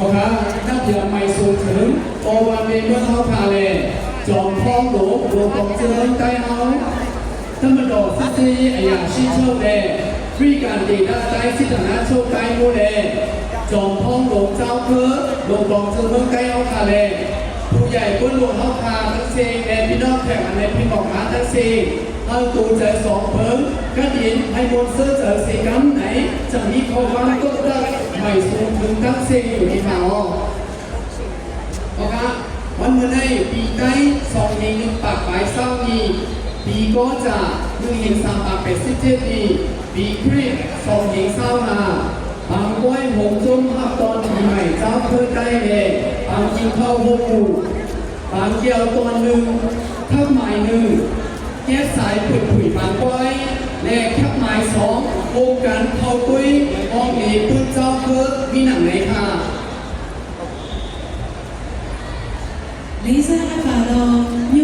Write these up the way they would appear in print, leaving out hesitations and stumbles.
好啦，今日咪數長，我話你乜口卡咧，狀況到我講這樣低口，今日到司機哎呀新抽咧，非การ地ด้ได้ที่ฐานะโชคได้มูเลยจอมพ้องหลวงเจ้าเพื่อหลวงบอกเจอเมืองใกล้เอาคาเลยผู้ใหญ่ก้นหลวงเอาคาทั้งสี่ในพี่น้องแข่งในพี่บอกมาทั้งสี่เอาตูใจสองเพิ่งก็ยินให้มวลเสื้อเจอสีกัมไหนจะมีข้อความก็ได้ไม่สูงถึงทั้งสี่อยู่ในข่าวโอเควันเมื่อในปีใกล้2 ปากปลายเศร้านี้ปีก็จะ1 3 8 7นี้ปีคริส2 บางกล้วยหงจุ้มฮับตอนปีใหม่เจ้าเพื่อได้เลยบางกินข้าวหงหูบางเกี่ยวตัวหนึ่งข้าวหมายหนึ่งแก้สายปุ๋ยปุ๋ยบางกล้วยและข้าวหมาย2โองกันข้าวตุ้ยห้องนี้พึ่งเจ้าเพื่อมีหนังไหนค่ะလေးစားအပ်ပါတော့မြ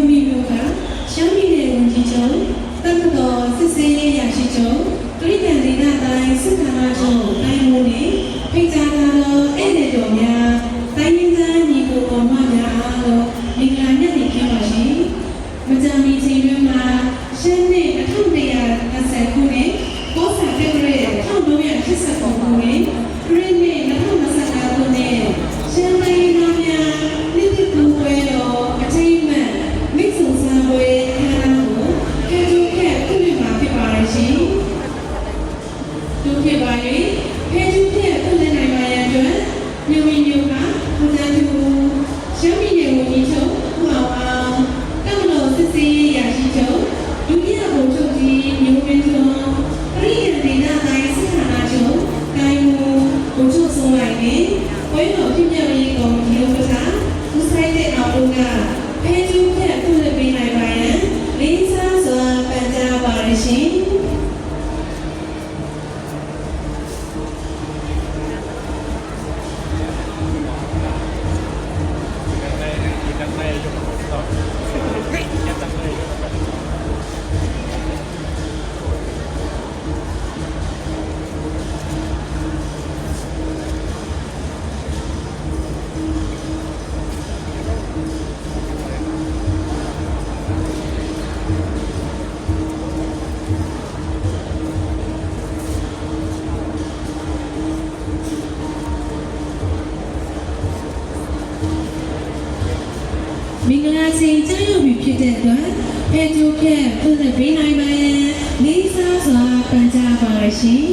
ဖြစ်တဲ့အတွက်ဖဲကျိုးဖြတ်ဖွင့်လှစ်ပေးနိုင်ပါရန်လေးစားစွာပန်ကြားပါရရှင်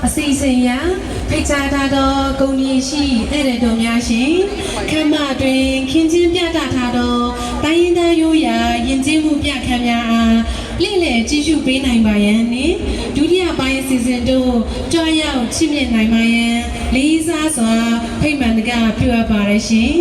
အစီအစဉ်ရဖိတ်ကြားထားသောဂုဏ်ကြီးရှိဧည့်သည်တော်များရှင်ခမ်းမတွင်ခင်းကျင်းပြသထားသောတိုင်းရင်းသားရိုးရာယဉ်ကျေးမှုပြခန်းများအားလှည့်လည်ကြည့်ရှုပေးနိုင်ပါရန်နှင့်ဒုတိယပိုင်းအစီအစဉ်တို့ကြွားရောက်ချစ်မြတ်နိုင်ပါရန်လေးစားစွာဖိတ်မှန်တကပြုအပ်ပါရရှင်